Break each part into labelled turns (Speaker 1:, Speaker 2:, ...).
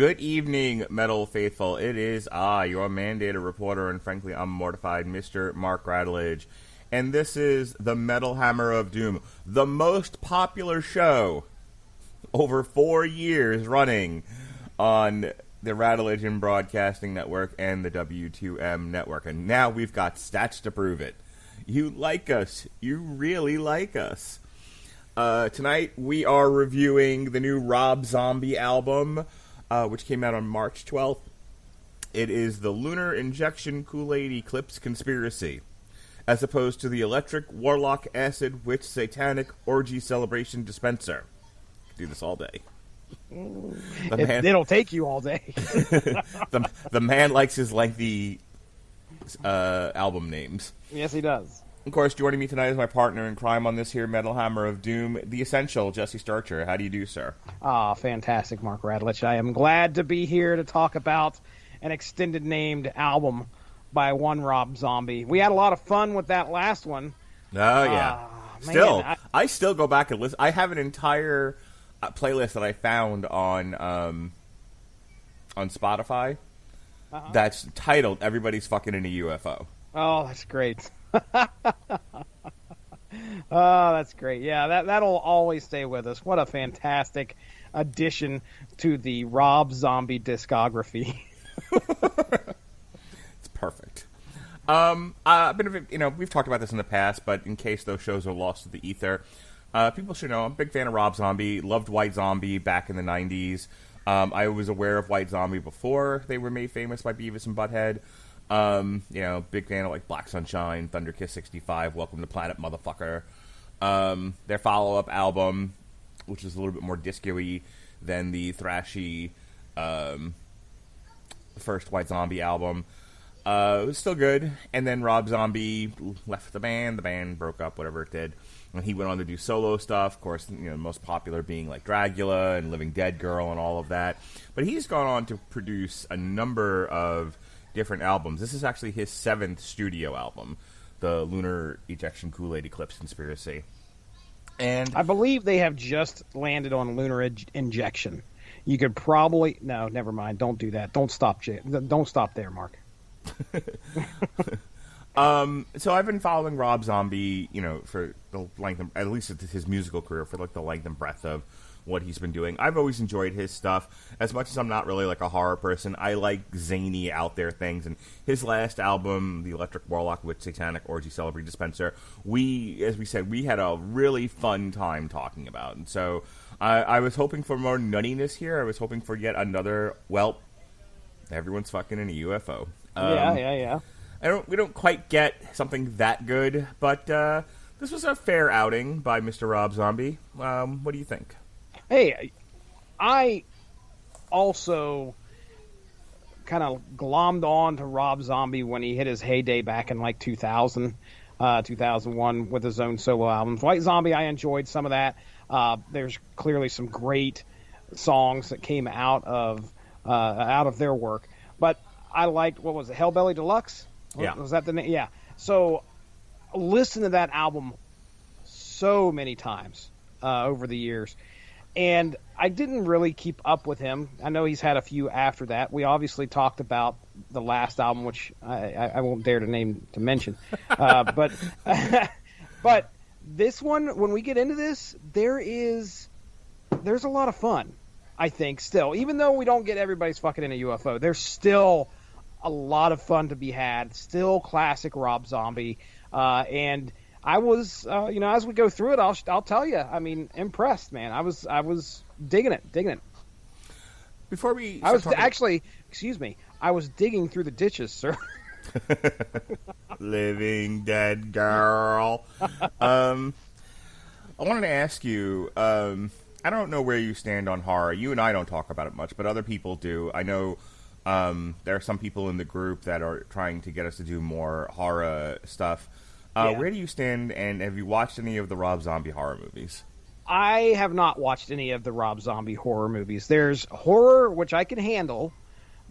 Speaker 1: Good evening, Metal Faithful. It is I, your mandated reporter, and frankly, I'm mortified, Mr. Mark Radulich. And this is the Metal Hammer of Doom, the most popular show over 4 years running on the Radulich Broadcasting Network and the W2M Network. And now we've got stats to prove it. You like us. You really like us. Tonight we are reviewing the new Rob Zombie album, which came out on March 12th. It is the Lunar Injection Kool-Aid Eclipse Conspiracy, as opposed to the Electric Warlock Acid Witch Satanic Orgy Celebration Dispenser. Do this all day.
Speaker 2: It'll take you all day.
Speaker 1: the man likes his lengthy album names.
Speaker 2: Yes, he does.
Speaker 1: Of course, joining me tonight is my partner in crime on this here Metal Hammer of Doom, the essential Jesse Starcher. How do you do, sir?
Speaker 2: Fantastic, Mark Radulich. I am glad to be here to talk about an extended named album by one Rob Zombie. We had a lot of fun with that last one.
Speaker 1: Oh, yeah. Still, I still go back and listen. I have an entire playlist that I found on Spotify that's titled "Everybody's Fucking in a UFO."
Speaker 2: Oh, that's great. Oh, that's great. Yeah, that'll always stay with us. What a fantastic addition to the Rob Zombie discography.
Speaker 1: It's perfect. We've talked about this in the past, but in case those shows are lost to the ether, people should know I'm a big fan of Rob Zombie. Loved White Zombie back in the 90s. I was aware of White Zombie before they were made famous by Beavis and Butthead. Big fan of like Black Sunshine, Thunder Kiss 65, Welcome to Planet Motherfucker. Their follow-up album, which is a little bit more disco-y than the thrashy first White Zombie album. It was still good. And then Rob Zombie left the band broke up, whatever it did. And he went on to do solo stuff, of course, most popular being like Dragula and Living Dead Girl and all of that. But he's gone on to produce a number of different albums. This is actually his 7th studio album, the Lunar Injection Kool-Aid Eclipse Conspiracy. And
Speaker 2: I believe they have just landed on Lunar Injection. You could probably... No, never mind. Don't do that. Don't stop there, Mark.
Speaker 1: So I've been following Rob Zombie, for the length, at least his musical career, for like the length and breadth of what he's been doing. I've always enjoyed his stuff. As much as I'm not really like a horror person, I like zany, out there things. And his last album, The Electric Warlock with Satanic Orgy Celebrity Dispenser, as we said, we had a really fun time talking about. And so I was hoping for more nuttiness here. I was hoping for yet another, everyone's fucking in a UFO.
Speaker 2: Yeah.
Speaker 1: We don't quite get something that good, but this was a fair outing by Mr. Rob Zombie. What do you think?
Speaker 2: Hey, I also kind of glommed on to Rob Zombie when he hit his heyday back in like 2000, 2001 with his own solo albums. White Zombie, I enjoyed some of that. There's clearly some great songs that came out of their work. But I liked, what was it, Hellbelly Deluxe?
Speaker 1: Yeah.
Speaker 2: Was that the name? Yeah. So listen to that album so many times over the years. And I didn't really keep up with him. I know he's had a few after that. We obviously talked about the last album, which I won't dare to mention. But this one, when we get into this, there's a lot of fun, I think, still. Even though we don't get everybody's fucking in a UFO, there's still a lot of fun to be had. Still classic Rob Zombie. And I was, as we go through it, I'll tell you. I mean, impressed, man. I was digging it.
Speaker 1: Before we,
Speaker 2: I was digging through the ditches, sir.
Speaker 1: Living Dead Girl. I wanted to ask you. I don't know where you stand on horror. You and I don't talk about it much, but other people do. I know there are some people in the group that are trying to get us to do more horror stuff. Where do you stand, and have you watched any of the Rob Zombie horror movies?
Speaker 2: I have not watched any of the Rob Zombie horror movies. There's horror, which I can handle.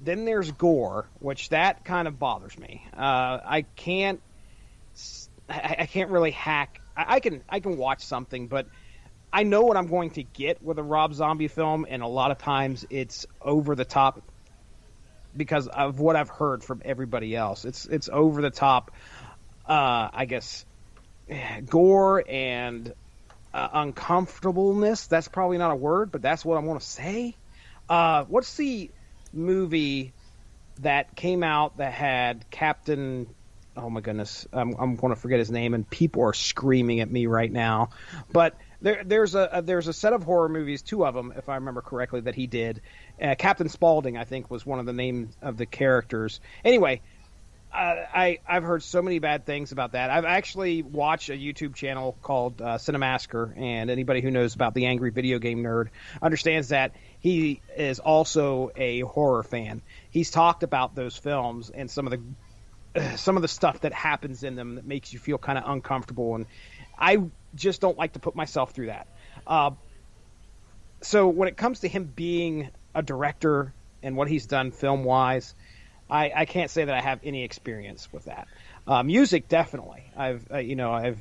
Speaker 2: Then there's gore, which that kind of bothers me. I can't really hack. I can watch something, but I know what I'm going to get with a Rob Zombie film, and a lot of times it's over the top because of what I've heard from everybody else. It's over the top, I guess, gore and uncomfortableness. That's probably not a word, but that's what I want to say. What's the movie that came out that had Captain? Oh my goodness, I'm going to forget his name, and people are screaming at me right now. But there's a set of horror movies, 2 of them, if I remember correctly, that he did. Captain Spaulding, I think, was one of the names of the characters. Anyway, I've heard so many bad things about that. I've actually watched a YouTube channel called Cinemasker, and anybody who knows about the Angry Video Game Nerd understands that he is also a horror fan. He's talked about those films and some of the stuff that happens in them that makes you feel kind of uncomfortable, and I just don't like to put myself through that. So when it comes to him being a director and what he's done film-wise, I can't say that I have any experience with that. Music, definitely. I've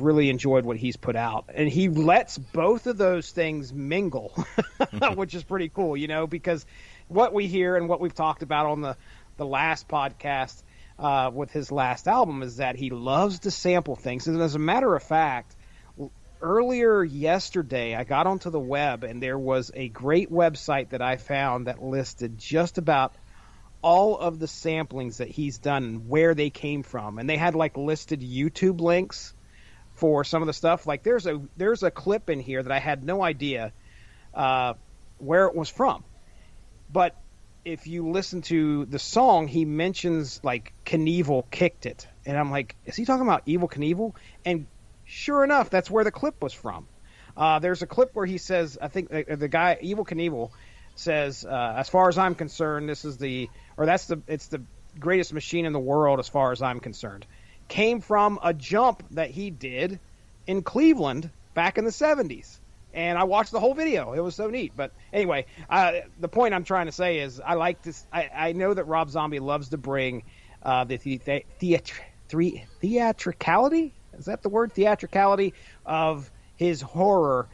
Speaker 2: really enjoyed what he's put out, and he lets both of those things mingle, which is pretty cool, because what we hear and what we've talked about on the last podcast with his last album is that he loves to sample things. And as a matter of fact, earlier yesterday, I got onto the web, and there was a great website that I found that listed just about all of the samplings that he's done and where they came from. And they had listed YouTube links for some of the stuff. Like there's a clip in here that I had no idea where it was from. But if you listen to the song, he mentions Knievel kicked it. And I'm like, is he talking about Evel Knievel? And sure enough, that's where the clip was from. There's a clip where he says, I think the guy, Evel Knievel, says, as far as I'm concerned, it's the greatest machine in the world as far as I'm concerned. Came from a jump that he did in Cleveland back in the 70s. And I watched the whole video. It was so neat. But anyway, the point I'm trying to say is I like this. I know that Rob Zombie loves to bring the theatricality. Is that the word? Theatricality of his horror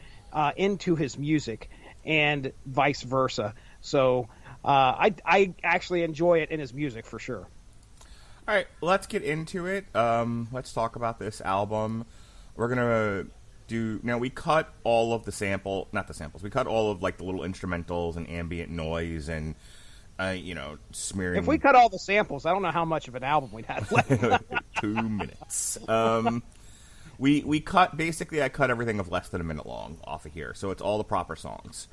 Speaker 2: into his music, and vice versa. So I actually enjoy it in his music for sure.
Speaker 1: All right, let's get into it. Let's talk about this album. We're gonna now we cut all of we cut all of the little instrumentals and ambient noise and smearing.
Speaker 2: If we cut all the samples, I don't know how much of an album we'd have left.
Speaker 1: 2 minutes. We cut, basically I cut everything of less than a minute long off of here, so it's all the proper songs,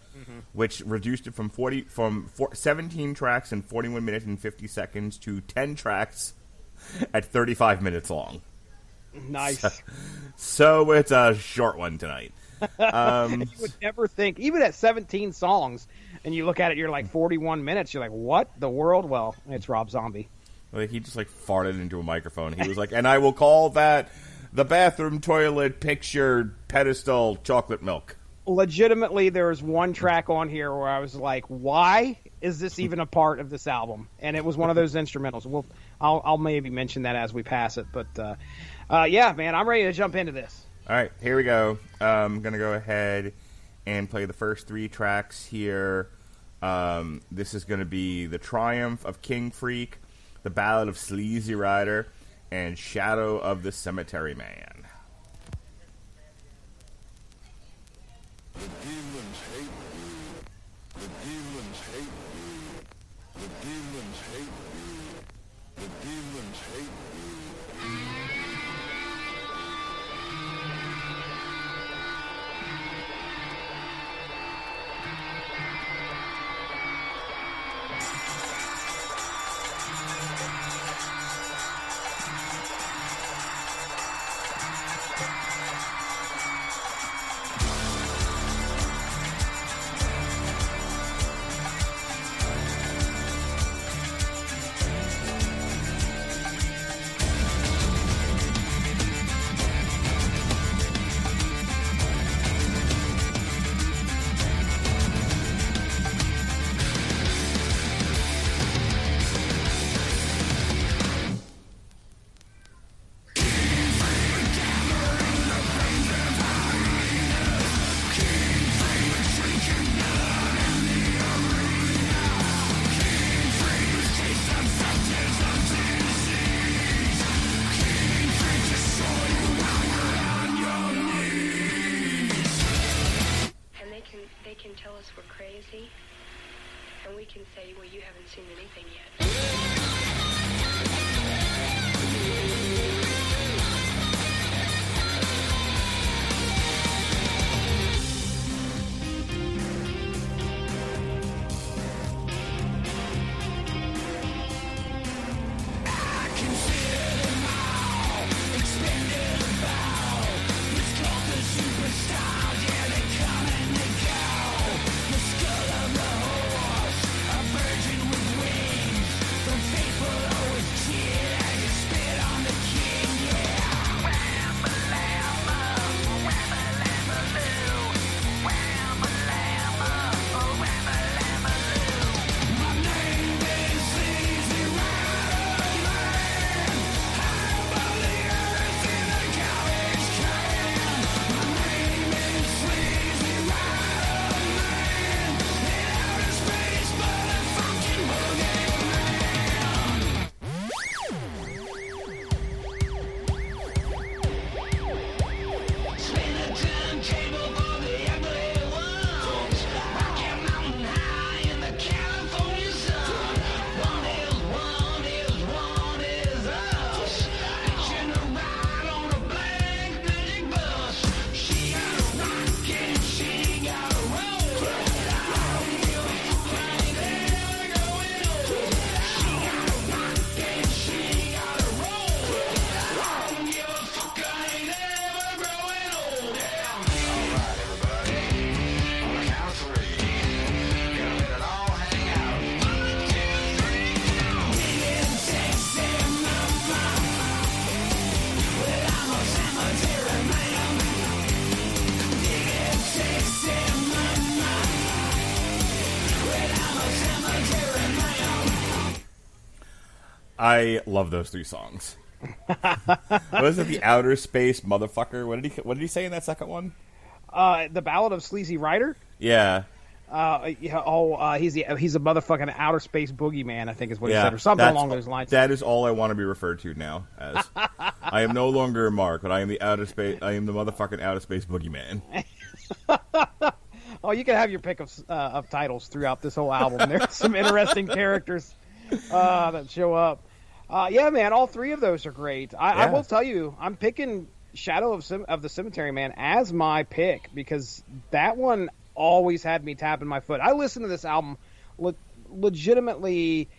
Speaker 1: which reduced it from 17 tracks and 41 minutes and 50 seconds to 10 tracks at 35 minutes long.
Speaker 2: Nice.
Speaker 1: So it's a short one tonight.
Speaker 2: You would never think, even at 17 songs, and you look at it, you're like 41 minutes, you're like, what the world? Well, it's Rob Zombie.
Speaker 1: He just farted into a microphone. He was like, and I will call that the bathroom toilet picture pedestal chocolate milk.
Speaker 2: Legitimately, there was one track on here where I was like, why is this even a part of this album? And it was one of those instrumentals. I'll maybe mention that as we pass it. But, yeah, man, I'm ready to jump into this.
Speaker 1: All right, here we go. I'm going to go ahead and play the first 3 tracks here. This is going to be The Triumph of King Freak, The Ballad of Sleazy Rider, and Shadow of the Cemetery Man.
Speaker 3: The demons hate you. The demons hate you. The demons hate you. The demons hate you.
Speaker 4: we can say, well, you haven't seen anything yet.
Speaker 1: I love those three songs. What is it? The Outer Space Motherfucker. What did he say in that second one?
Speaker 2: The Ballad of Sleazy Rider.
Speaker 1: Yeah.
Speaker 2: He's a motherfucking outer space boogeyman, I think is what he said, or something along those lines.
Speaker 1: That is all I want to be referred to now as. I am no longer Mark, but I am the motherfucking outer space boogeyman.
Speaker 2: Oh, you can have your pick of titles throughout this whole album. There's some interesting characters that show up. Yeah, man, all three of those are great. I will tell you, I'm picking Shadow of the Cemetery Man as my pick because that one always had me tapping my foot. I listened to this album legitimately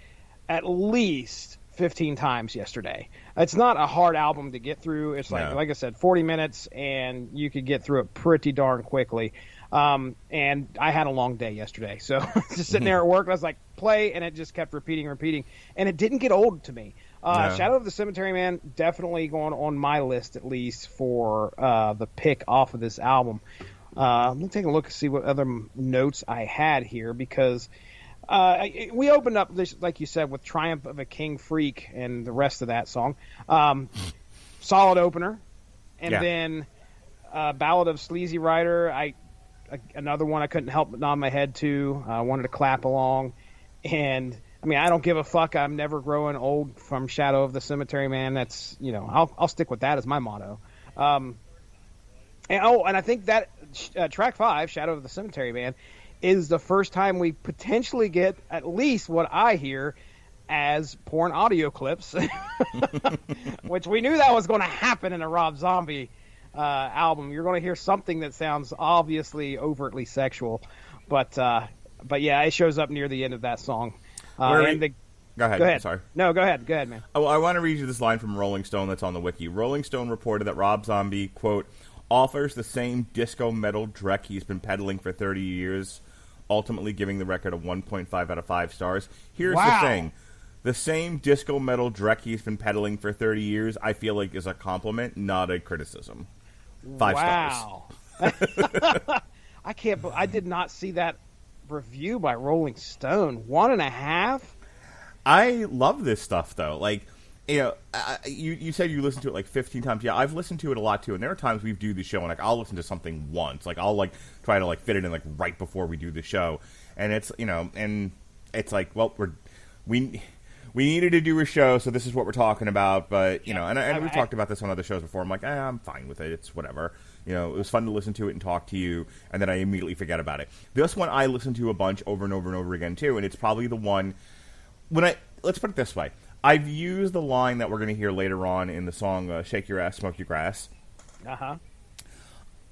Speaker 2: at least 15 times yesterday. It's not a hard album to get through. It's like I said, 40 minutes, and you could get through it pretty darn quickly. And I had a long day yesterday, so just sitting there at work, I was like, play, and it just kept repeating, and it didn't get old to me. Shadow of the Cemetery Man, definitely going on my list at least for the pick off of this album. Let me take a look and see what other notes I had here, because we opened up this, like you said, with Triumph of a King Freak and the rest of that song. Solid opener. And then Ballad of Sleazy Rider, another one I couldn't help but nod my head to. I wanted to clap along. And, I mean, I don't give a fuck. I'm never growing old from Shadow of the Cemetery Man. That's, I'll stick with that as my motto. And I think that track 5, Shadow of the Cemetery Man, is the first time we potentially get at least what I hear as porn audio clips, which we knew that was going to happen in a Rob Zombie album. You're going to hear something that sounds obviously overtly sexual, but yeah, it shows up near the end of that song.
Speaker 1: Go ahead. Sorry.
Speaker 2: No, go ahead, man.
Speaker 1: Oh, I want to read you this line from Rolling Stone that's on the wiki. Rolling Stone reported that Rob Zombie, quote, offers the same disco metal dreck he's been peddling for 30 years, ultimately giving the record a 1.5 out of 5 stars. Here's the thing. The same disco metal dreck he's been peddling for 30 years, I feel like is a compliment, not a criticism. 5 stars.
Speaker 2: I did not see that review by Rolling Stone. 1.5?
Speaker 1: I love this stuff, though. Like, you said you listened to it like 15 times. Yeah, I've listened to it a lot too, and there are times we do the show and like I'll listen to something once. Like I'll like try to like fit it in like right before we do the show, and it's and it's like, well, we needed to do a show, so this is what we're talking about. But and we've talked about this on other shows before. I'm like, I'm fine with it. It's whatever. You know, it was fun to listen to it and talk to you, and then I immediately forget about it. This one I listen to a bunch over and over and over again, too, and it's probably the one... Let's put it this way. I've used the line that we're going to hear later on in the song Shake Your Ass, Smoke Your Grass.
Speaker 2: Uh-huh.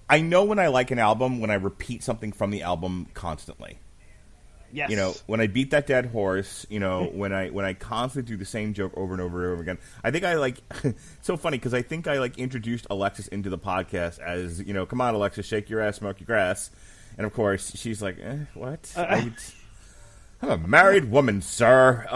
Speaker 1: I know when I like an album when I repeat something from the album constantly.
Speaker 2: Yes.
Speaker 1: You know, when I beat that dead horse, you know, when I constantly do the same joke over and over and over again. I think I it's so funny because I think I introduced Alexis into the podcast as, you know, come on, Alexis, shake your ass, smoke your grass. And of course, she's like, what? I'm a married woman, sir.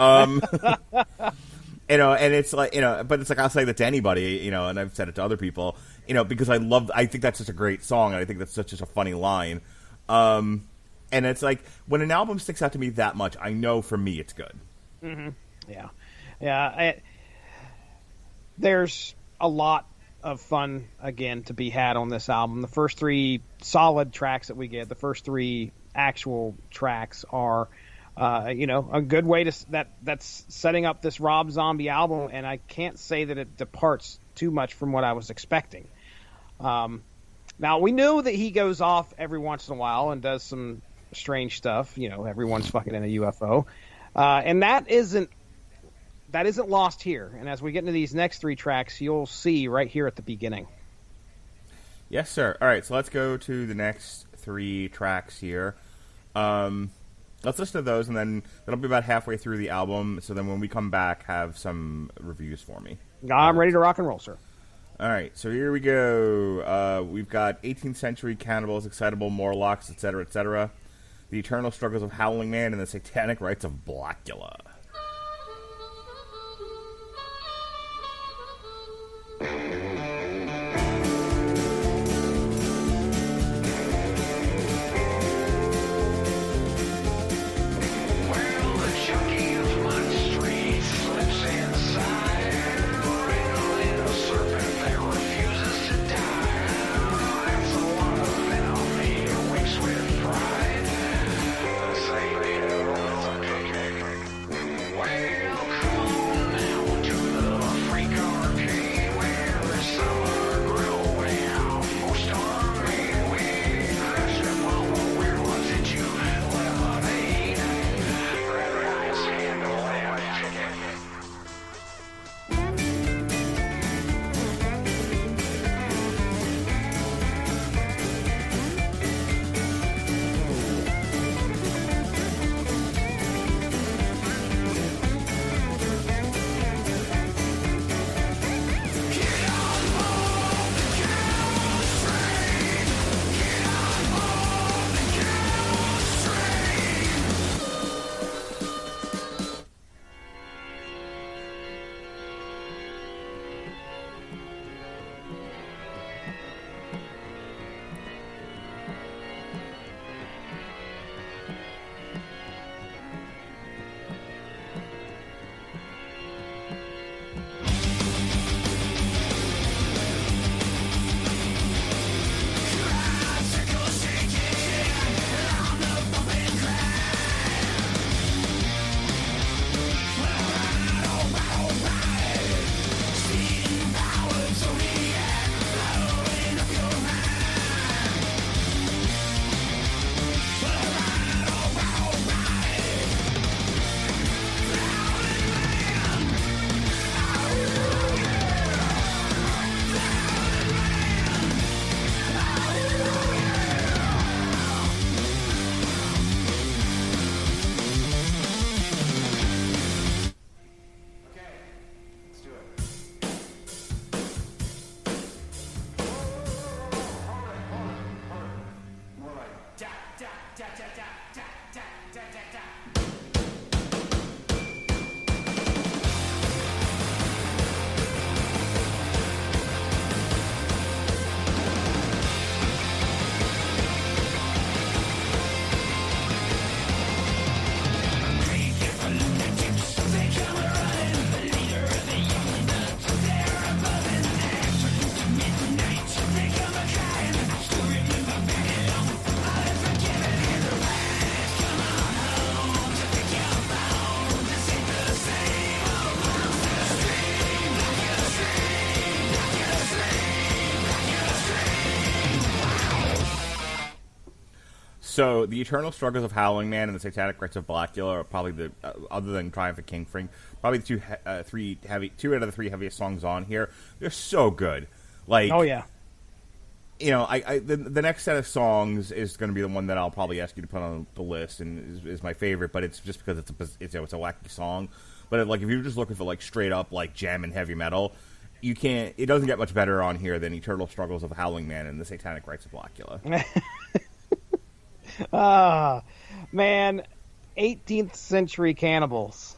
Speaker 1: You know, and it's like, you know, but it's like I'll say that to anybody, you know, and I've said it to other people, you know, because I think that's such a great song, and I think that's such a funny line. And it's like, when an album sticks out to me that much, I know for me it's good.
Speaker 2: Mm-hmm. Yeah. Yeah. There's a lot of fun, again, to be had on this album. The first 3 solid tracks that we get, the first 3 actual tracks are, you know, a good way that's setting up this Rob Zombie album, and I can't say that it departs too much from what I was expecting. Now, we knew that he goes off every once in a while and does some strange stuff. You know, everyone's fucking in a UFO. And that isn't lost here. And as we get into these next 3 tracks, you'll see right here at the beginning.
Speaker 1: Yes, sir. All right, so let's go to the next 3 tracks here. Let's listen to those, and then that'll be about halfway through the album. So then when we come back, have some reviews for me.
Speaker 2: I'm ready to rock and roll, sir.
Speaker 1: All right, so here we go. We've got 18th Century Cannibals, Excitable Morlocks, etc., etc., The Eternal Struggles of Howling Man, and the Satanic Rites of Blackula. So the Eternal Struggles of Howling Man and the Satanic Rites of Blackula are probably the other than Triumph of King Fring, probably the two out of the three heaviest songs on here. They're so good. Like,
Speaker 2: oh yeah.
Speaker 1: You know, the next set of songs is going to be the one that I'll probably ask you to put on the list, and is my favorite. But it's just because it's a wacky song. But like if you're just looking for like straight up like jam and heavy metal, you can't. It doesn't get much better on here than Eternal Struggles of the Howling Man and the Satanic Rites of Blackula.
Speaker 2: Man, 18th century cannibals,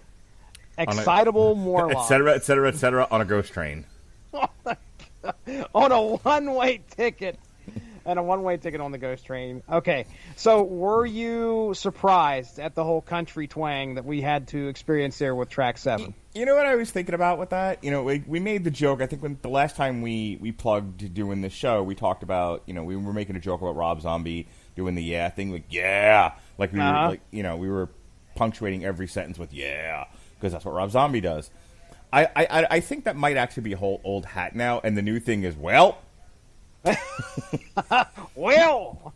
Speaker 2: excitable Morlocks,
Speaker 1: etc., on a ghost train.
Speaker 2: On a one-way ticket. And a one-way ticket on the ghost train. Okay, so were you surprised at the whole country twang that we had to experience there with track 7?
Speaker 1: You know what I was thinking about with that? You know, we made the joke, I think when the last time we plugged doing this show, we talked about, you know, we were making a joke about Rob Zombie doing the yeah thing, like, yeah. Like, we were, like, you know, we were punctuating every sentence with yeah, because that's what Rob Zombie does. I think that might actually be a whole old hat now, and the new thing is, well...
Speaker 2: well,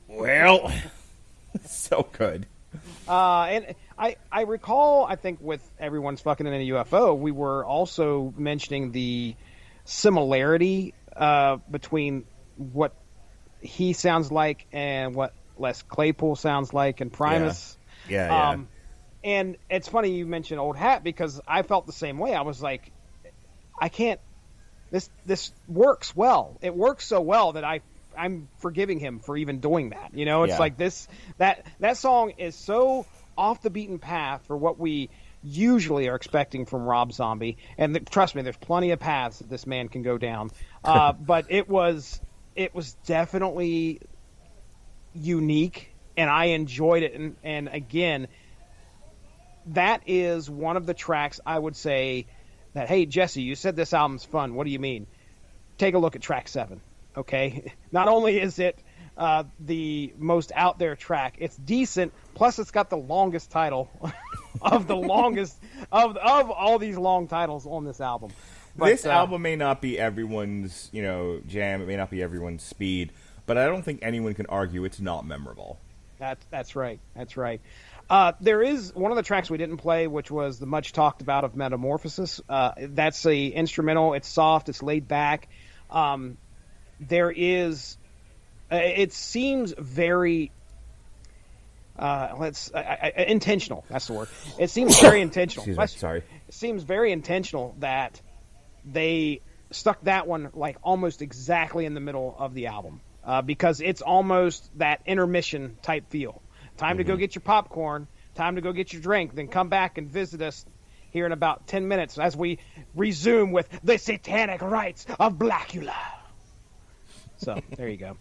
Speaker 1: so good.
Speaker 2: And I recall, I think with Everyone's Fucking in a UFO, we were also mentioning the similarity between what he sounds like and what Les Claypool sounds like in Primus.
Speaker 1: Yeah.
Speaker 2: And it's funny you mentioned old hat because I felt the same way. I was like, I can't. This works well. It works so well that I'm forgiving him for even doing that. You know, it's like that song is so off the beaten path for what we usually are expecting from Rob Zombie. And trust me, there's plenty of paths that this man can go down. But it was definitely unique, and I enjoyed it. And again, that is one of the tracks I would say that, hey, Jesse, you said this album's fun. What do you mean? Take a look at track 7, okay? Not only is it the most out there track, it's decent, plus it's got the longest title of the longest of all these long titles on this album. But,
Speaker 1: this album may not be everyone's, you know, jam. It may not be everyone's speed, but I don't think anyone can argue it's not memorable.
Speaker 2: That's right. That's right. There is one of the tracks we didn't play, which was the much talked about of Metamorphosis. That's a instrumental. It's soft. It's laid back. There is. It seems very. Intentional. That's the word. It seems very intentional.
Speaker 1: Excuse me, sorry.
Speaker 2: It seems very intentional that they stuck that one like almost exactly in the middle of the album because it's almost that intermission type feel. Time to go get your popcorn, time to go get your drink, then come back and visit us here in about 10 minutes as we resume with the Satanic Rites of Blackula. So, there you go.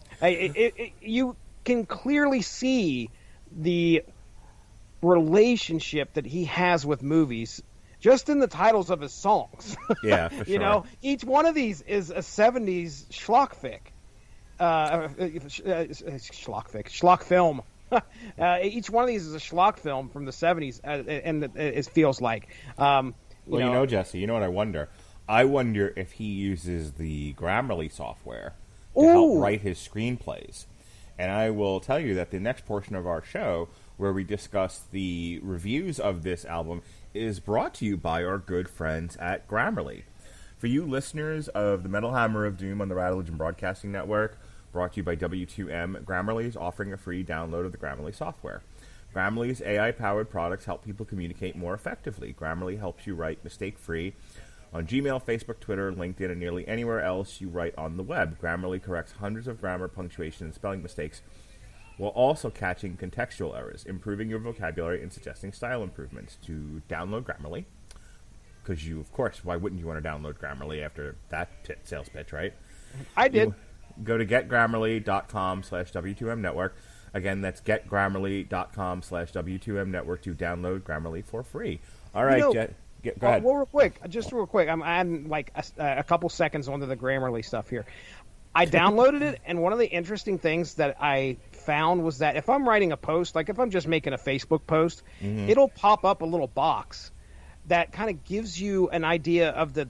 Speaker 2: You can clearly see the relationship that he has with movies just in the titles of his songs.
Speaker 1: Yeah, for sure.
Speaker 2: You know, each one of these is a 70s schlockfic. Schlock film. Each one of these is a schlock film from the 70s, and it feels like.
Speaker 1: You know, Jesse, you know what I wonder? I wonder if he uses the Grammarly software to help write his screenplays. And I will tell you that the next portion of our show, where we discuss the reviews of this album, is brought to you by our good friends at Grammarly. For you listeners of the Metal Hammer of Doom on the Rattlage and Broadcasting Network, brought to you by W2M, Grammarly is offering a free download of the Grammarly software. Grammarly's AI-powered products help people communicate more effectively. Grammarly helps you write mistake-free on Gmail, Facebook, Twitter, LinkedIn, and nearly anywhere else you write on the web. Grammarly corrects hundreds of grammar, punctuation, and spelling mistakes while also catching contextual errors, improving your vocabulary, and suggesting style improvements. To download Grammarly, because you, of course, why wouldn't you want to download Grammarly after that sales pitch, right?
Speaker 2: I did.
Speaker 1: Go to getgrammarly.com/W2M network. Again, that's getgrammarly.com/W2M network to download Grammarly for free. All right, go ahead.
Speaker 2: Well, real quick. I'm adding like a couple seconds onto the Grammarly stuff here. I downloaded it, and one of the interesting things that I found was that if I'm writing a post, like if I'm just making a Facebook post, it'll pop up a little box that kind of gives you an idea of the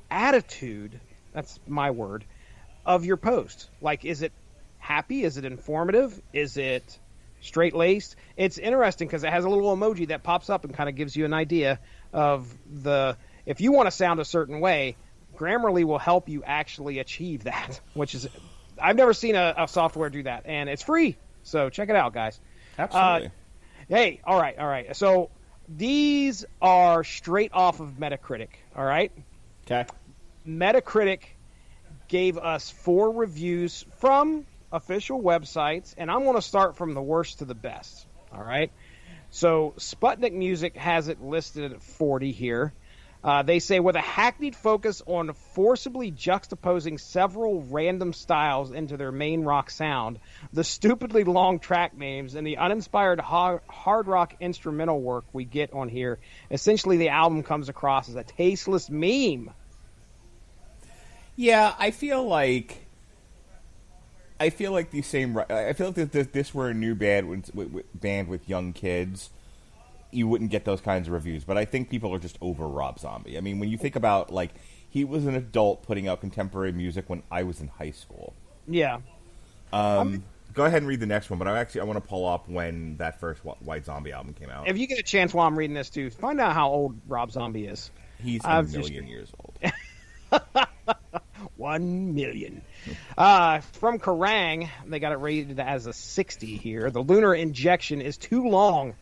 Speaker 2: attitude, that's my word, of your post. Like, is it happy? Is it informative? Is it straight laced. It's interesting because it has a little emoji that pops up and kind of gives you an idea of if you want to sound a certain way, Grammarly will help you actually achieve that, which is, I've never seen a software do that, and it's free. So check it out, guys.
Speaker 1: Absolutely.
Speaker 2: Hey, all right. So these are straight off of Metacritic, all right?
Speaker 1: Okay.
Speaker 2: Metacritic gave us 4 reviews from official websites, and I'm going to start from the worst to the best, all right? So Sputnik Music has it listed at 40 here. They say, with a hackneyed focus on forcibly juxtaposing several random styles into their main rock sound, the stupidly long track names, and the uninspired hard rock instrumental work we get on here, essentially the album comes across as a tasteless meme.
Speaker 1: Yeah, I feel like if this were a new band with young kids, you wouldn't get those kinds of reviews. But I think people are just over Rob Zombie. I mean, when you think about, like, he was an adult putting out contemporary music when I was in high school.
Speaker 2: Yeah.
Speaker 1: Go ahead and read the next one, but I want to pull up when that first White Zombie album came out.
Speaker 2: If you get a chance while I'm reading this, too, find out how old Rob Zombie is.
Speaker 1: He's a million years old.
Speaker 2: 1 million. From Kerrang, they got it rated as a 60 here. The Lunar injection is too long.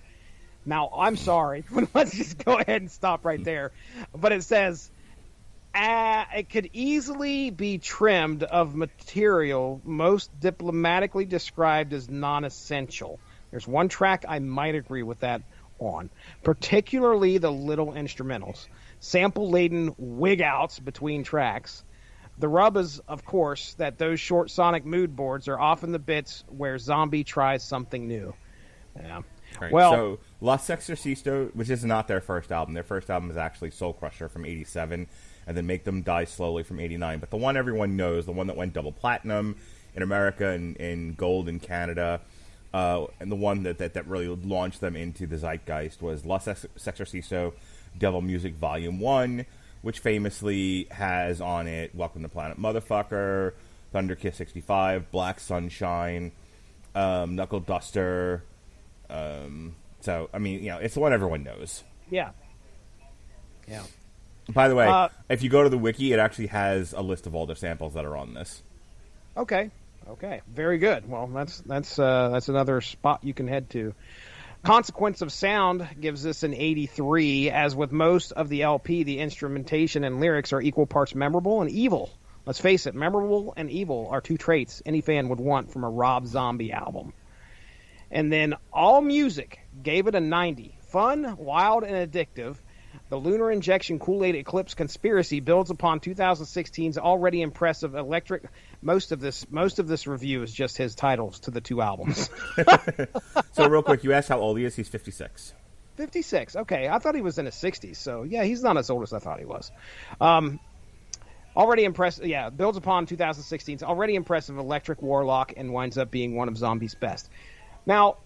Speaker 2: Now, I'm sorry. Let's just go ahead and stop right there. But it says, it could easily be trimmed of material most diplomatically described as non-essential. There's one track I might agree with that on, particularly the little instrumentals. Sample-laden wig-outs between tracks. The rub is, of course, that those short sonic mood boards are often the bits where Zombie tries something new. Yeah.
Speaker 1: Right.
Speaker 2: Well,
Speaker 1: so Los Exorcistas, which is not their first album. Their first album is actually Soul Crusher from 87, and then Make Them Die Slowly from 89. But the one everyone knows, the one that went double platinum in America and gold in Canada, and the one that really launched them into the zeitgeist was Los Exorcistas Devil Music Volume 1, which famously has on it Welcome to Planet Motherfucker, Thunder Kiss 65, Black Sunshine, Knuckle Duster. So, I mean, it's the one everyone knows.
Speaker 2: Yeah. Yeah.
Speaker 1: By the way, if you go to the wiki, it actually has a list of all the samples that are on this.
Speaker 2: Okay. Very good. Well, that's another spot you can head to. Consequence of Sound gives this an 83. As with most of the LP, the instrumentation and lyrics are equal parts memorable and evil. Let's face it, memorable and evil are 2 traits any fan would want from a Rob Zombie album. And then All Music gave it a 90. Fun, wild, and addictive. The Lunar Injection Kool-Aid Eclipse Conspiracy builds upon 2016's already impressive electric. Most of this review is just his titles to the 2 albums.
Speaker 1: So real quick, you asked how old he is. He's 56.
Speaker 2: 56. Okay, I thought he was in his 60s. So yeah, he's not as old as I thought he was. Already impressive. Yeah, builds upon 2016's already impressive Electric Warlock and winds up being one of Zombie's best. Now,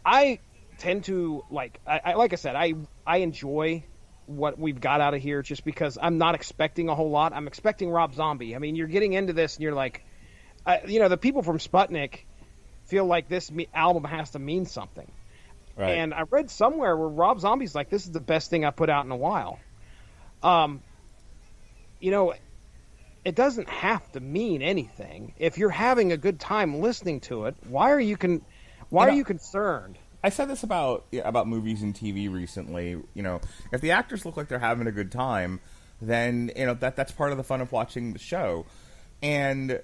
Speaker 2: I tend to, like I said, I enjoy what we've got out of here just because I'm not expecting a whole lot. I'm expecting Rob Zombie. I mean, you're getting into this and you're like, the people from Sputnik feel like this album has to mean something. Right. And I read somewhere where Rob Zombie's like, this is the best thing I put out in a while. It doesn't have to mean anything. If you're having a good time listening to it, why are you concerned?
Speaker 1: I said this about movies and TV recently. If the actors look like they're having a good time, then that's part of the fun of watching the show. And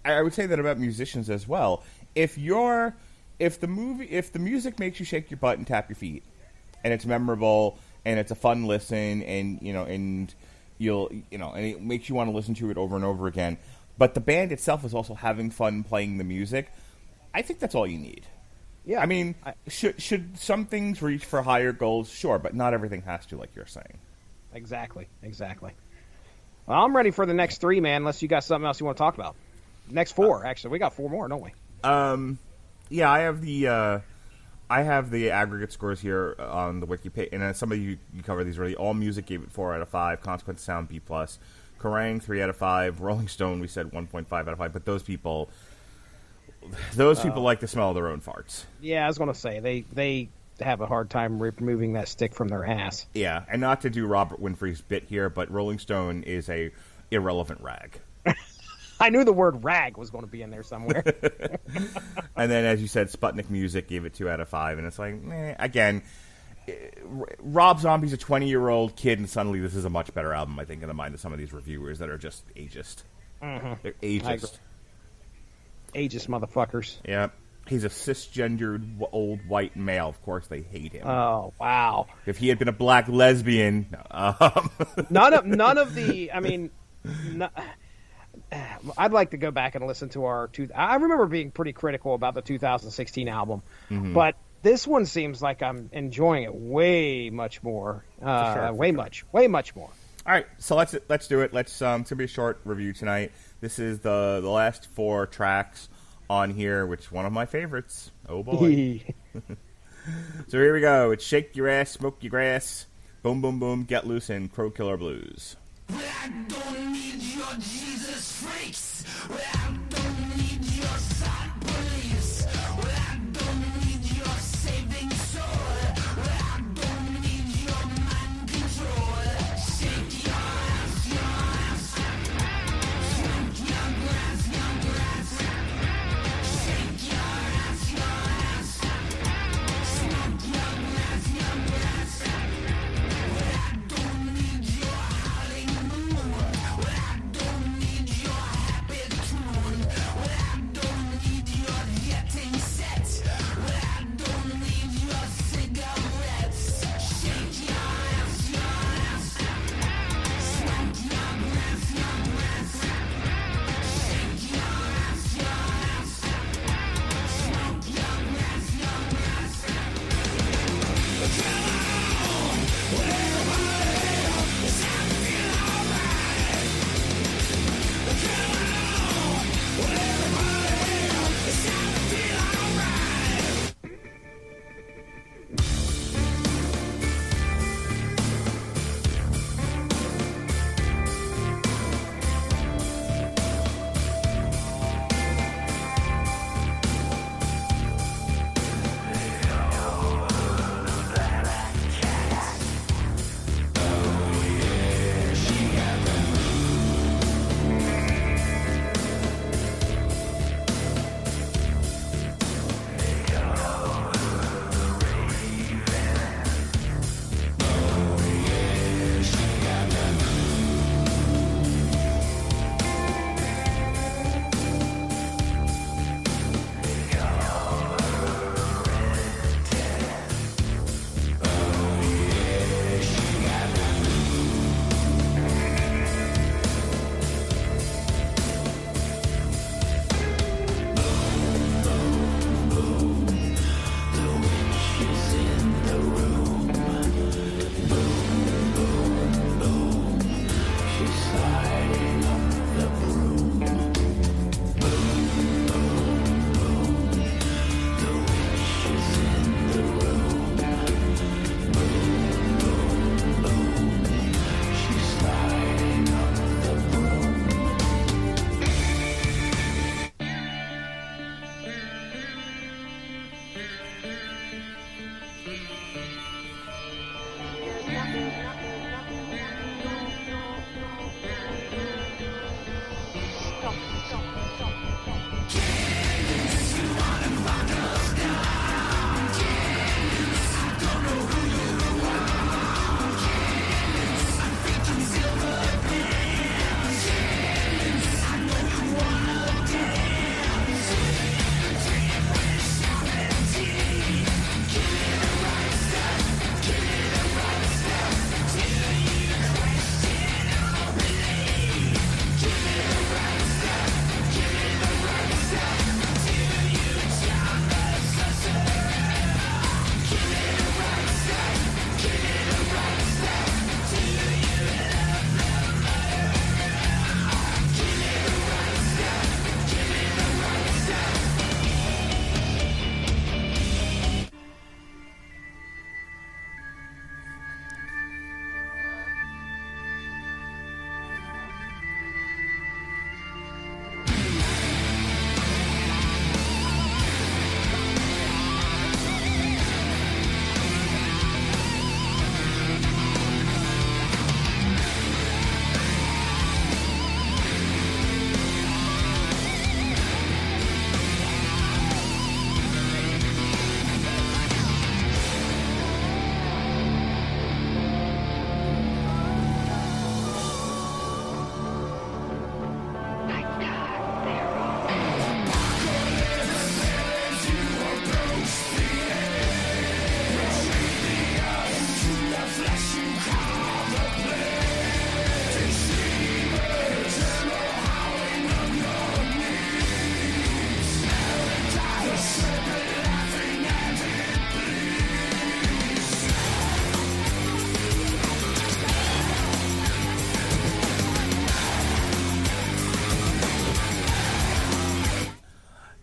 Speaker 1: I would say that about musicians as well. If the music makes you shake your butt and tap your feet, and it's memorable and it's a fun listen, and and it makes you want to listen to it over and over again, but the band itself is also having fun playing the music, I think that's all you need.
Speaker 2: Yeah.
Speaker 1: I mean, should some things reach for higher goals? Sure, but not everything has to, like you're saying.
Speaker 2: Exactly. Well, I'm ready for the next 3, man, unless you got something else you want to talk about. Next 4, actually. We got 4 more, don't we?
Speaker 1: Yeah, I have the aggregate scores here on the wiki page, and some of you cover these already. All Music gave it 4 out of 5. Consequence of Sound B+. Kerrang 3 out of 5. Rolling Stone we said 1.5 out of 5. But those people, Those people like the smell of their own farts.
Speaker 2: Yeah, I was going to say they have a hard time removing that stick from their ass.
Speaker 1: Yeah, and not to do Robert Winfrey's bit here, but Rolling Stone is a irrelevant rag.
Speaker 2: I knew the word rag was going to be in there somewhere.
Speaker 1: And then, as you said, Sputnik Music gave it 2 out of 5, and it's like, again, Rob Zombie's a 20-year-old kid, and suddenly this is a much better album, I think, in the mind of some of these reviewers that are just ageist.
Speaker 2: Mm-hmm.
Speaker 1: They're ageist.
Speaker 2: Ageist motherfuckers.
Speaker 1: Yeah. He's a cisgendered old white male. Of course, they hate him.
Speaker 2: Oh, wow.
Speaker 1: If he had been a black lesbian,
Speaker 2: none of the. I mean, I'd like to go back and listen to our. I remember being pretty critical about the 2016 album, but this one seems like I'm enjoying it way much more. Way much more.
Speaker 1: All right, so let's do it. It's gonna be a short review tonight. This is the last 4 tracks on here, which one of my favorites. Oh boy. So here we go. It's Shake Your Ass, Smoke Your Grass, Boom Boom Boom, Get Loose, and Crow Killer Blues.
Speaker 5: I don't need your Jesus freaks. I don't need your side police. I don't need your saving soul. I don't need your mind control. Shake your ass, your ass. Smoke your grass, your grass. Shake your ass, your ass. Smoke your grass, your grass. I don't need your howling moon. I don't need your happy tune.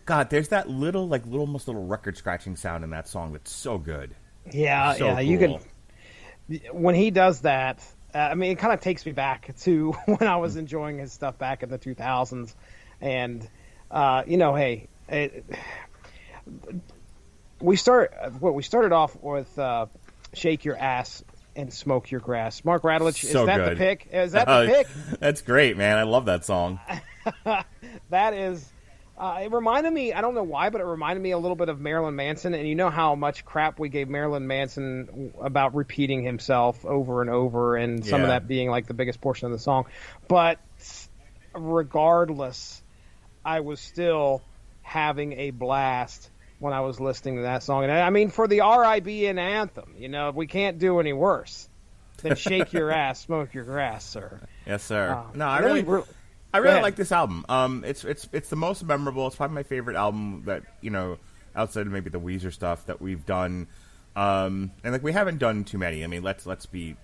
Speaker 1: God, there's that little, almost little record scratching sound in that song that's so good.
Speaker 2: Yeah,
Speaker 1: So
Speaker 2: yeah. You
Speaker 1: cool.
Speaker 2: can when he does that. I mean, it kind of takes me back to when I was enjoying his stuff back in the 2000s, and hey, we started off with "Shake Your Ass and Smoke Your Grass." Mark Radulich,
Speaker 1: So
Speaker 2: is that
Speaker 1: good.
Speaker 2: the pick? Is that the pick?
Speaker 1: That's great, man. I love that song.
Speaker 2: That is. It reminded me, I don't know why, but it reminded me a little bit of Marilyn Manson. And you know how much crap we gave Marilyn Manson about repeating himself over and over, and some of
Speaker 1: Yeah.
Speaker 2: that being like the biggest portion of the song. But regardless, I was still having a blast when I was listening to that song. And I mean, for the RIBN anthem, we can't do any worse than "Shake Your Ass, Smoke Your Grass," sir.
Speaker 1: Yes, sir. No, I
Speaker 2: really-
Speaker 1: really
Speaker 2: Go ahead.
Speaker 1: like this album. It's the most memorable. It's probably my favorite album that outside of maybe the Weezer stuff that we've done. And we haven't done too many. I mean, let's be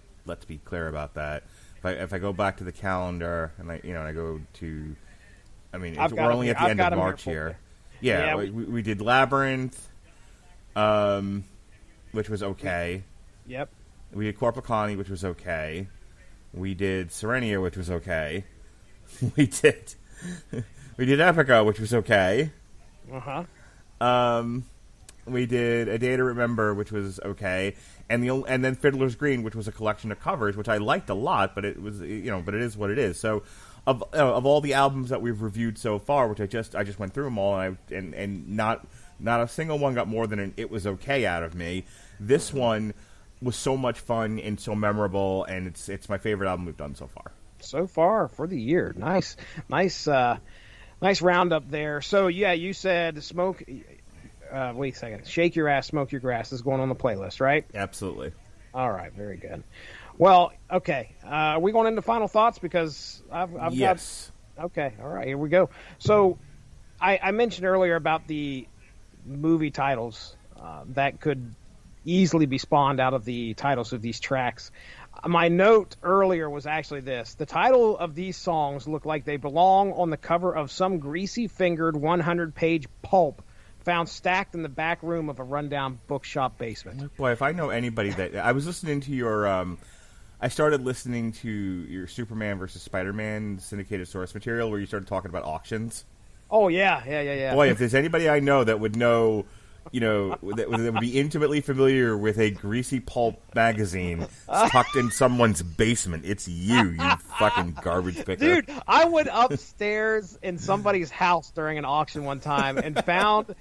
Speaker 1: clear about that. If I go back to the calendar and I go to, I mean,
Speaker 2: I've got
Speaker 1: we're
Speaker 2: them
Speaker 1: only
Speaker 2: here.
Speaker 1: at the
Speaker 2: I've
Speaker 1: end
Speaker 2: got
Speaker 1: of
Speaker 2: them
Speaker 1: March
Speaker 2: here for
Speaker 1: here. Yeah,
Speaker 2: Yeah,
Speaker 1: we did Labyrinth, which was okay.
Speaker 2: Yep.
Speaker 1: We did Corpacani, which was okay. We did Serenia, which was okay. We did Epica, which was okay. We did A Day to Remember, which was okay, and then Fiddler's Green, which was a collection of covers, which I liked a lot, but it was but it is what it is. So, of all the albums that we've reviewed so far, which I just went through them all, and not a single one got more than an "it was okay" out of me. This one was so much fun and so memorable, and it's my favorite album we've done so far.
Speaker 2: So far for the year. Nice roundup there. So yeah, you said smoke. Wait a second. "Shake Your Ass, Smoke Your Grass" is going on the playlist, right?
Speaker 1: Absolutely.
Speaker 2: All right, very good. Well, okay. Are we going into final thoughts? Because I've
Speaker 1: Yes.
Speaker 2: got. Okay, all right, here we go. So I mentioned earlier about the movie titles that could easily be spawned out of the titles of these tracks. My note earlier was actually this. The title of these songs look like they belong on the cover of some greasy-fingered 100-page pulp found stacked in the back room of a rundown bookshop basement.
Speaker 1: Boy, if I know anybody that... I was listening to your... I started listening to your Superman versus Spider-Man syndicated source material where you started talking about auctions.
Speaker 2: Oh, yeah.
Speaker 1: Boy, if there's anybody I know that would know... that would be intimately familiar with a greasy pulp magazine tucked in someone's basement. It's you fucking garbage picker.
Speaker 2: Dude, I went upstairs in somebody's house during an auction one time and found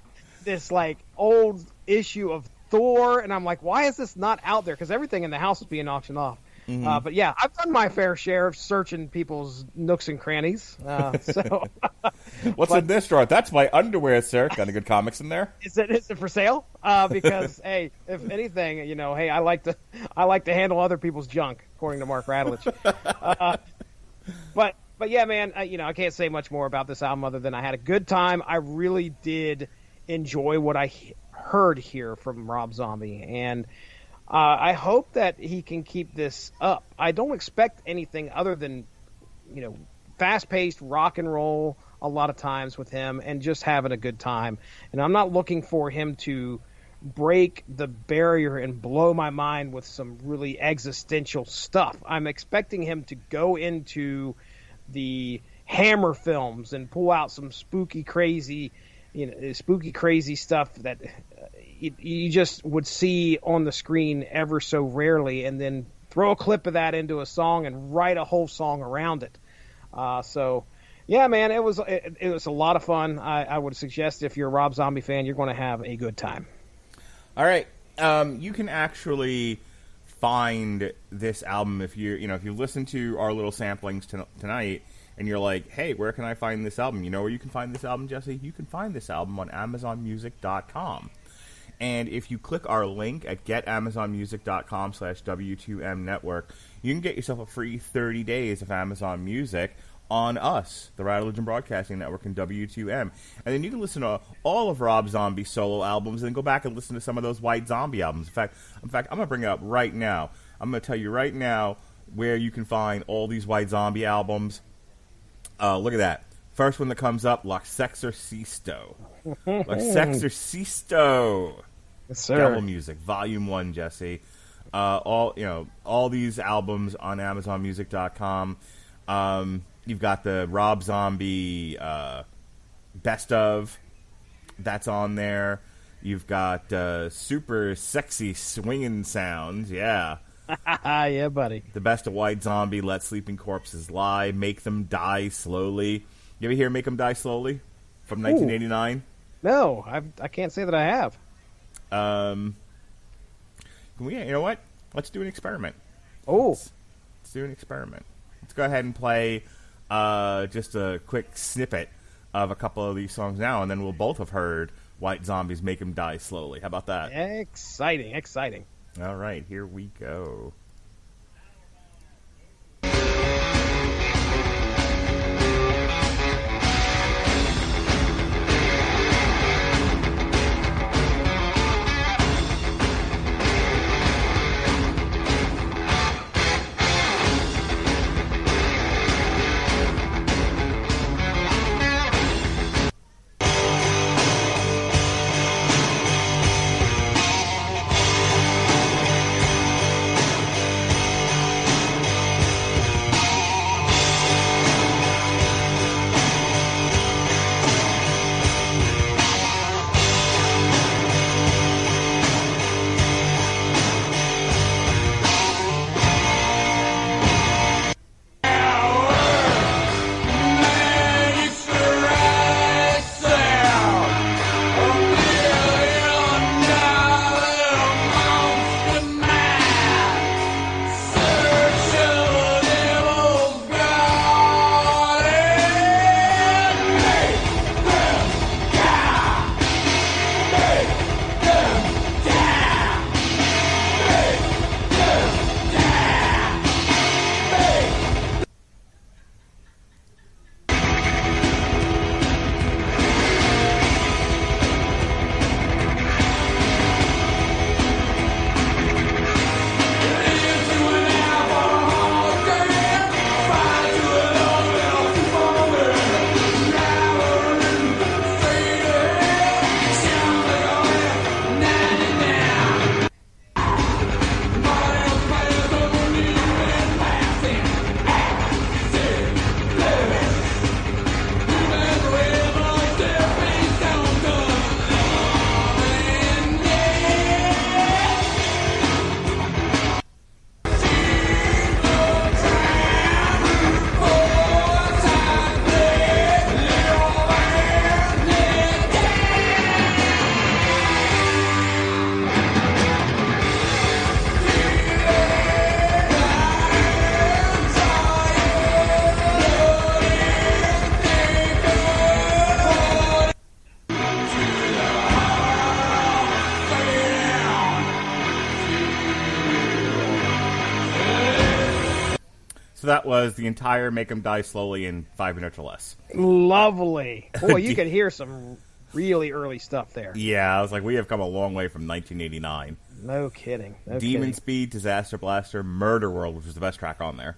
Speaker 2: this old issue of Thor, and I'm like, why is this not out there? Because everything in the house was being auctioned off.
Speaker 1: Mm-hmm.
Speaker 2: But yeah, I've done my fair share of searching people's nooks and crannies. So,
Speaker 1: What's in this drawer? That's my underwear, sir. Got any good comics in there?
Speaker 2: is it for sale? Because hey, if anything, hey, I like to handle other people's junk, according to Mark Radulich. But yeah, man, I can't say much more about this album other than I had a good time. I really did enjoy what I heard here from Rob Zombie, and I hope that he can keep this up. I don't expect anything other than, fast-paced rock and roll a lot of times with him and just having a good time. And I'm not looking for him to break the barrier and blow my mind with some really existential stuff. I'm expecting him to go into the Hammer films and pull out some spooky, crazy stuff that you just would see on the screen ever so rarely, and then throw a clip of that into a song and write a whole song around it. So, yeah, man, it was a lot of fun. I would suggest if you're a Rob Zombie fan, you're going to have a good time.
Speaker 1: All right, you can actually find this album if you listen to our little samplings tonight. And you're like, hey, where can I find this album? You know where you can find this album, Jesse? You can find this album on AmazonMusic.com. And if you click our link at getamazonmusic.com/W2M network, you can get yourself a free 30 days of Amazon Music on us, the Radulich Broadcasting Network, and W2M. And then you can listen to all of Rob Zombie's solo albums and then go back and listen to some of those White Zombie albums. In fact, I'm going to bring it up right now. I'm going to tell you right now where you can find all these White Zombie albums. Look at that. First one that comes up, L'Exorcisto. L'Exorcisto.
Speaker 2: Yes, sir.
Speaker 1: Devil Music, Volume 1, Jesse. All these albums on AmazonMusic.com. You've got the Rob Zombie Best Of. That's on there. You've got super sexy swinging sounds. Yeah.
Speaker 2: Yeah, buddy.
Speaker 1: The Best of White Zombie, Let Sleeping Corpses Lie, Make Them Die Slowly. You ever hear Make Them Die Slowly from 1989?
Speaker 2: No, I can't say that I have.
Speaker 1: You know what? Let's do an experiment.
Speaker 2: Oh.
Speaker 1: Let's do an experiment. Let's go ahead and play just a quick snippet of a couple of these songs now, and then we'll both have heard White Zombies Make Them Die Slowly. How about that?
Speaker 2: Exciting.
Speaker 1: All right, here we go. So that was the entire Make 'Em Die Slowly in 5 minutes or less.
Speaker 2: Lovely. Boy, you could hear some really early stuff there.
Speaker 1: Yeah, I was like, we have come a long way from 1989.
Speaker 2: No kidding.
Speaker 1: Demon Speed, Disaster Blaster, Murder World, which was the best track on there.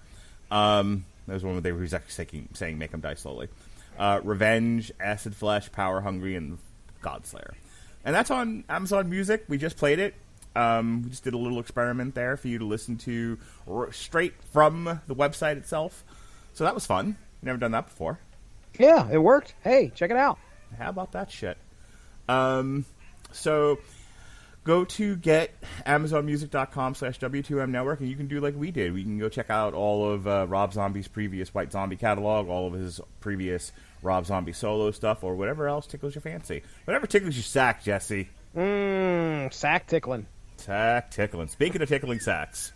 Speaker 1: That was one where they were actually saying Make 'Em Die Slowly. Revenge, Acid Flesh, Power Hungry, and Godslayer. And that's on Amazon Music. We just played it. We just did a little experiment there for you to listen to straight from the website itself. So that was fun. Never done that before.
Speaker 2: Yeah, it worked. Hey, check it out.
Speaker 1: How about that shit? So go to AmazonMusic.com/W2M Network, and you can do like we did. We can go check out all of Rob Zombie's previous White Zombie catalog, all of his previous Rob Zombie solo stuff, or whatever else tickles your fancy. Whatever tickles your sack, Jesse.
Speaker 2: Sack tickling.
Speaker 1: Sack tickling. Speaking of tickling sacks.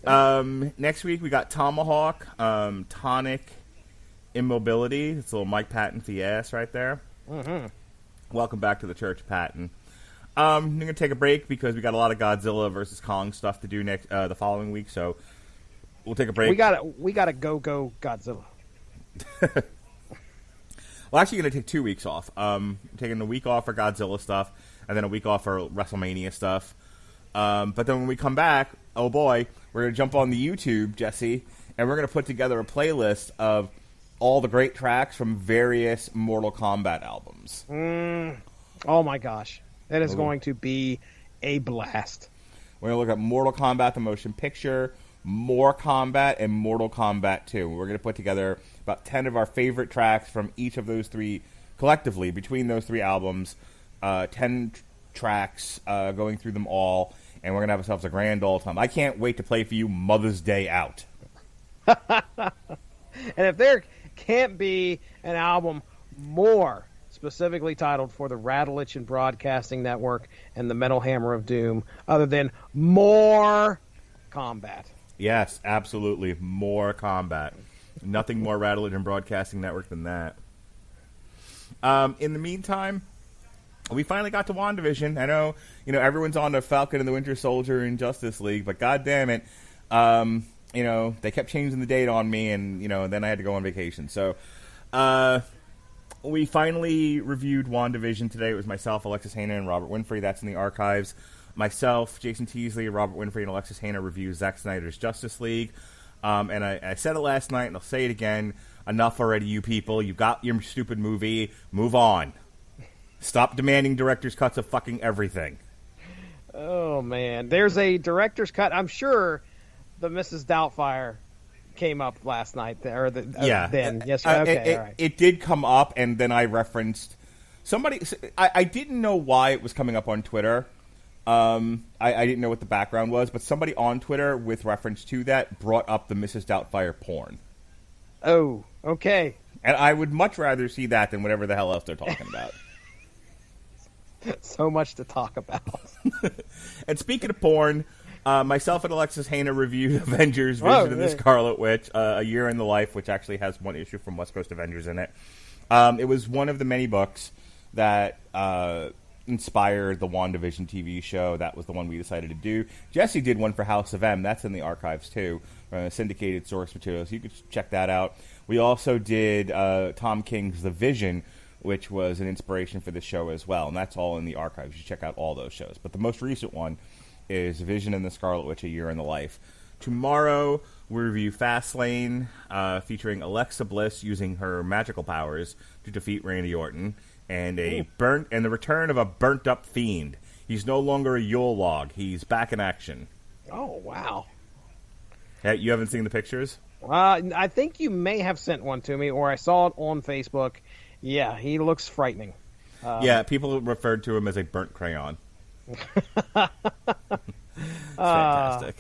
Speaker 1: Next week we got Tomahawk, Tonic, Immobility. It's a little Mike Patton for your ass right there.
Speaker 2: Mm-hmm.
Speaker 1: Welcome back to the Church of Patton. I'm going to take a break because we got a lot of Godzilla versus Kong stuff to do next the following week, so we'll take a break.
Speaker 2: We got to go Godzilla.
Speaker 1: Well, actually going to take 2 weeks off. Taking a week off for Godzilla stuff, and then a week off for WrestleMania stuff. But then when we come back, oh boy, we're going to jump on the YouTube, Jesse, and we're going to put together a playlist of all the great tracks from various Mortal Kombat albums.
Speaker 2: Oh my gosh. That is going to be a blast.
Speaker 1: We're going to look at Mortal Kombat, the motion picture, More Kombat, and Mortal Kombat 2. We're going to put together about 10 of our favorite tracks from each of those three, collectively, between those three albums. 10 tracks, going through them all, and we're going to have ourselves a grand old time. I can't wait to play for you Mother's Day Out.
Speaker 2: And if there can't be an album more specifically titled for the Radulich and Broadcasting Network and the Metal Hammer of Doom, other than More Combat.
Speaker 1: Yes, absolutely. More Combat. Nothing more Radulich and Broadcasting Network than that. In the meantime, we finally got to WandaVision. I know, everyone's on to Falcon and the Winter Soldier and Justice League, but god damn it, they kept changing the date on me, and, then I had to go on vacation. So, we finally reviewed WandaVision today. It was myself, Alexis Hana, and Robert Winfrey. That's in the archives. Myself, Jason Teasley, Robert Winfrey, and Alexis Hana review Zack Snyder's Justice League. And I said it last night, and I'll say it again. Enough already, you people. You've got your stupid movie. Move on. Stop demanding director's cuts of fucking everything.
Speaker 2: Oh, man. There's a director's cut. I'm sure the Mrs. Doubtfire came up last night. Then. Yes. Okay, all right.
Speaker 1: It did come up, and then I referenced somebody. I didn't know why it was coming up on Twitter. I didn't know what the background was, but somebody on Twitter, with reference to that, brought up the Mrs. Doubtfire porn.
Speaker 2: Oh, okay.
Speaker 1: And I would much rather see that than whatever the hell else they're talking about.
Speaker 2: So much to talk about.
Speaker 1: And speaking of porn, myself and Alexis Hana reviewed Avengers Vision of the Scarlet Witch, A Year in the Life, which actually has one issue from West Coast Avengers in it. It was one of the many books that inspired the WandaVision TV show. That was the one we decided to do. Jesse did one for House of M. That's in the archives, too. Syndicated source material, so you could check that out. We also did Tom King's The Vision, which was an inspiration for the show as well, and that's all in the archives. You should check out all those shows. But the most recent one is Vision and the Scarlet Witch, A Year in the Life. Tomorrow, we review Fastlane, featuring Alexa Bliss using her magical powers to defeat Randy Orton, and the return of a burnt-up fiend. He's no longer a Yule log. He's back in action.
Speaker 2: Oh, wow.
Speaker 1: Hey, you haven't seen the pictures?
Speaker 2: I think you may have sent one to me, or I saw it on Facebook. Yeah, he looks frightening.
Speaker 1: Yeah, people referred to him as a burnt crayon. Fantastic.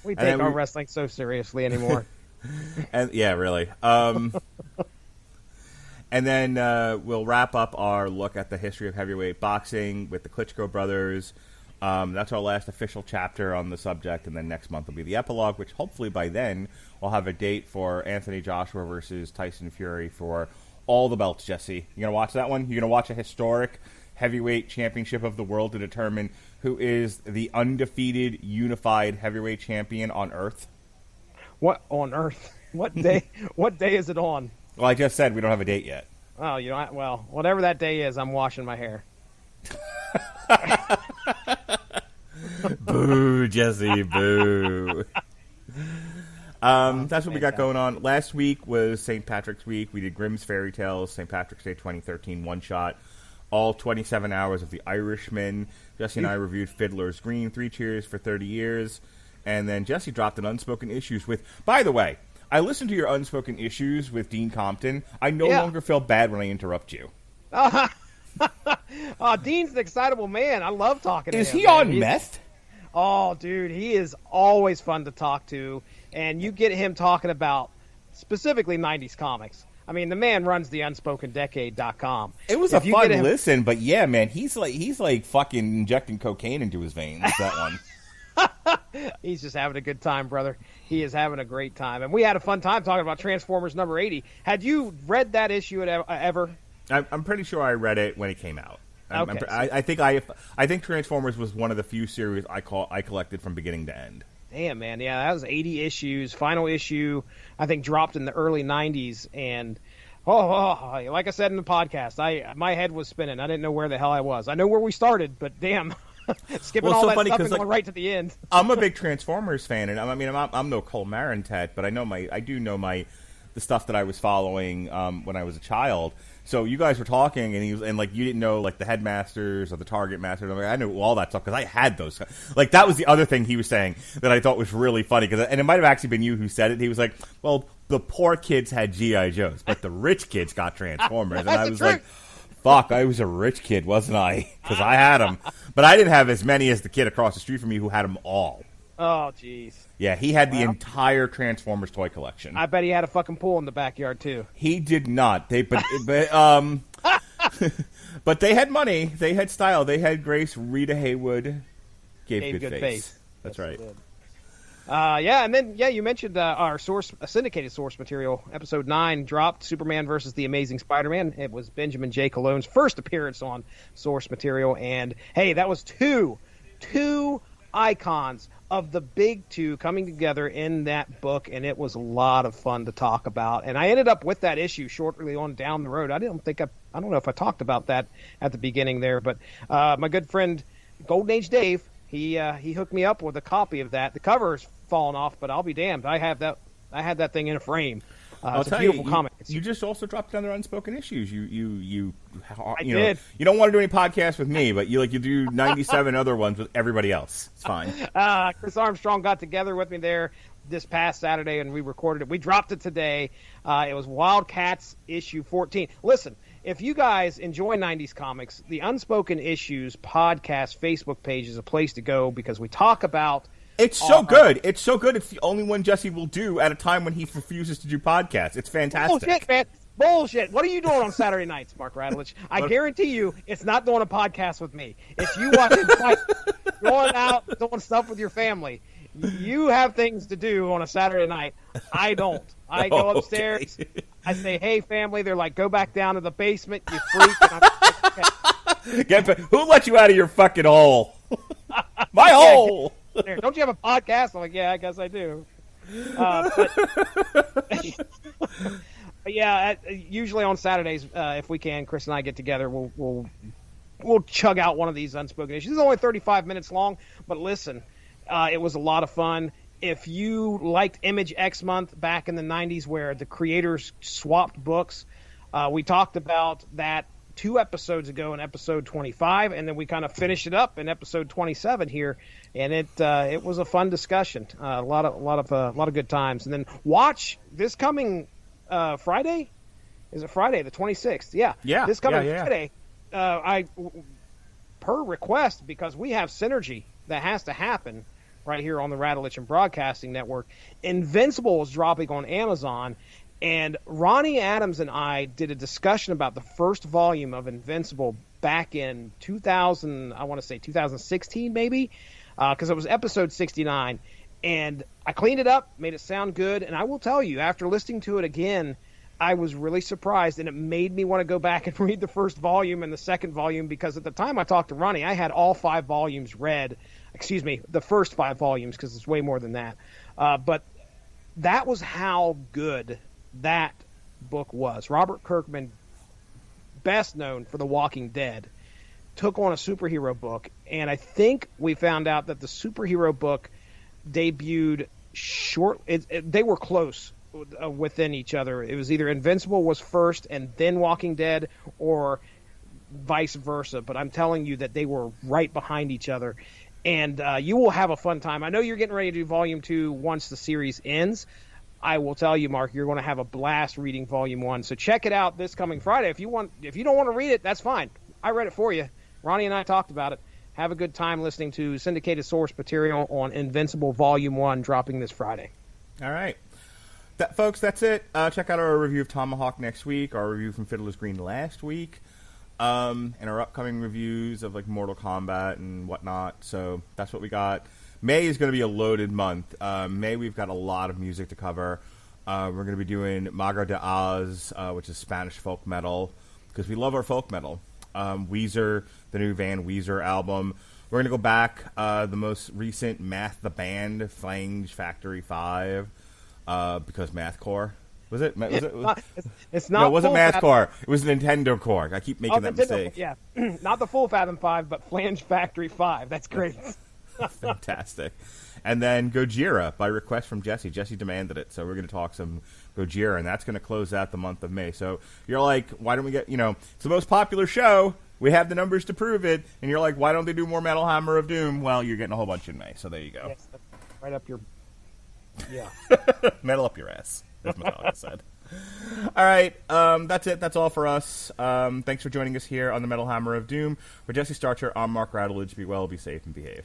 Speaker 2: We take our wrestling so seriously anymore.
Speaker 1: And yeah, really. And then we'll wrap up our look at the history of heavyweight boxing with the Klitschko brothers. That's our last official chapter on the subject, and then next month will be the epilogue, which hopefully by then we'll have a date for Anthony Joshua versus Tyson Fury for all the belts, Jesse. You going to watch that one? You going to watch a historic heavyweight championship of the world to determine who is the undefeated, unified heavyweight champion on Earth?
Speaker 2: What on Earth? What day? What day is it on?
Speaker 1: Well, I just said we don't have a date yet.
Speaker 2: Oh, well, whatever that day is, I'm washing my hair.
Speaker 1: Boo, Jesse, boo. That's what we got going on. Last week was St. Patrick's Week. We did Grimm's Fairy Tales, St. Patrick's Day 2013 one-shot. All 27 hours of The Irishman. Jesse and I reviewed Fiddler's Green, 3 Cheers for 30 Years. And then Jesse dropped an Unspoken Issues with... By the way, I listened to your Unspoken Issues with Dean Compton. I no longer feel bad when I interrupt you.
Speaker 2: Dean's an excitable man. I love talking to him.
Speaker 1: Is he on meth?
Speaker 2: Oh, dude, he is always fun to talk to. And you get him talking about specifically 90s comics. I mean, the man runs the UnspokenDecade.com.
Speaker 1: It was a fun listen, but yeah, man, he's like fucking injecting cocaine into his veins, that one.
Speaker 2: He's just having a good time, brother. He is having a great time. And we had a fun time talking about Transformers number 80. Had you read that issue ever?
Speaker 1: I'm pretty sure I read it when it came out.
Speaker 2: Okay,
Speaker 1: I think Transformers was one of the few series I collected from beginning to end.
Speaker 2: Damn, man. Yeah, that was 80 issues. Final issue, I think, dropped in the early 90s. And, like I said in the podcast, my head was spinning. I didn't know where the hell I was. I know where we started, but damn. Skipping all that stuff and going right to the end.
Speaker 1: I'm a big Transformers fan, and I'm no Cole Marentet, but I do know my the stuff that I was following when I was a child. So you guys were talking, and like you didn't know like the headmasters or the target masters. I'm like, I knew all that stuff because I had those. Like that was the other thing he was saying that I thought was really funny, and it might have actually been you who said it. He was like, "Well, the poor kids had GI Joes, but the rich kids got Transformers," and I was like, "Fuck, I was a rich kid, wasn't I? Because I had them, but I didn't have as many as the kid across the street from me who had them all."
Speaker 2: Oh, jeez.
Speaker 1: Yeah, he had the entire Transformers toy collection.
Speaker 2: I bet he had a fucking pool in the backyard too.
Speaker 1: He did not. But they had money. They had style. They had grace. Rita Haywood gave good face. That's right.
Speaker 2: Yeah, and then you mentioned our syndicated source material, episode 9 dropped, Superman versus the Amazing Spider-Man. It was Benjamin J. Cologne's first appearance on source material, and hey, that was two icons of the big two coming together in that book, and it was a lot of fun to talk about. And I ended up with that issue shortly on down the road. I don't know if I talked about that at the beginning there, but my good friend Golden Age Dave, he hooked me up with a copy of that. The cover's fallen off, but I'll be damned. I had that thing in a frame. It's a beautiful comic.
Speaker 1: You just also dropped it under Unspoken Issues. You
Speaker 2: did.
Speaker 1: You don't want to do any podcasts with me, but you do 97 other ones with everybody else. It's fine.
Speaker 2: Chris Armstrong got together with me there this past Saturday, and we recorded it. We dropped it today. It was Wildcats issue 14. Listen, if you guys enjoy 90s comics, the Unspoken Issues podcast Facebook page is a place to go because we talk about.
Speaker 1: It's so good. It's so good. It's the only one Jesse will do at a time when he refuses to do podcasts. It's fantastic.
Speaker 2: Bullshit, man. Bullshit. What are you doing on Saturday nights, Mark Radulich? I guarantee you it's not doing a podcast with me. It's you watching fight, going out, doing stuff with your family. You have things to do on a Saturday night. I don't. I go upstairs. Okay. I say, hey, family. They're like, go back down to the basement, you freak. And I'm like, okay.
Speaker 1: Who let you out of your fucking hole? My hole.
Speaker 2: Don't you have a podcast? I'm like, yeah, I guess I do. But yeah, usually on Saturdays, if we can, Chris and I get together. We'll chug out one of these Unspoken Issues. It's only 35 minutes long, but listen, it was a lot of fun. If you liked Image X Month back in the 90s where the creators swapped books, we talked about that 2 episodes ago in episode 25, and then we kind of finished it up in episode 27 here, and it was a fun discussion, a lot of good times. And then watch this coming Friday. Is it Friday the 26th? Yeah. This coming Friday, I per request, because we have synergy that has to happen right here on the Radulich and Broadcasting Network. Invincible is dropping on Amazon. And Ronnie Adams and I did a discussion about the first volume of Invincible back in 2016 maybe, because it was episode 69. And I cleaned it up, made it sound good, and I will tell you, after listening to it again, I was really surprised, and it made me want to go back and read the first volume and the second volume, because at the time I talked to Ronnie, I had all 5 volumes read. Excuse me, the first 5 volumes, because it's way more than that. But that was how good that book was. Robert Kirkman, best known for The Walking Dead, took on a superhero book, and I think we found out that the superhero book debuted they were close within each other. It was either Invincible was first and then Walking Dead, or vice versa, but I'm telling you that they were right behind each other, and you will have a fun time. I know you're getting ready to do volume 2 once the series ends. I will tell you, Mark, you're going to have a blast reading volume 1. So check it out this coming Friday. If you don't want to read it, that's fine. I read it for you. Ronnie and I talked about it. Have a good time listening to syndicated source material on Invincible Volume 1 dropping this Friday.
Speaker 1: All right. Folks, that's it. Check out our review of Tomahawk next week, our review from Fiddler's Green last week, and our upcoming reviews of like Mortal Kombat and whatnot. So that's what we got. May is going to be a loaded month. May, we've got a lot of music to cover. We're going to be doing Mago de Oz, which is Spanish folk metal, because we love our folk metal. Weezer, the new Van Weezer album. We're going to go back, the most recent Math the Band, Flange Factory 5, because Mathcore. Was it?
Speaker 2: It's not.
Speaker 1: No, it wasn't Mathcore. It was Nintendo Core. I keep making that
Speaker 2: Nintendo,
Speaker 1: mistake.
Speaker 2: Yeah, not the full Fathom 5, but Flange Factory 5. That's great.
Speaker 1: Fantastic. And then Gojira, by request from Jesse. Jesse demanded it, so we're going to talk some Gojira, and that's going to close out the month of May. So you're like, why don't we get, it's the most popular show. We have the numbers to prove it. And you're like, why don't they do more Metal Hammer of Doom? Well, you're getting a whole bunch in May, so there you go.
Speaker 2: Yes, right up your... Yeah.
Speaker 1: Metal up your ass, as Metallica said. All right, that's it. That's all for us. Thanks for joining us here on the Metal Hammer of Doom. For Jesse Starcher, I'm Mark Radulich. Be well, be safe, and behave.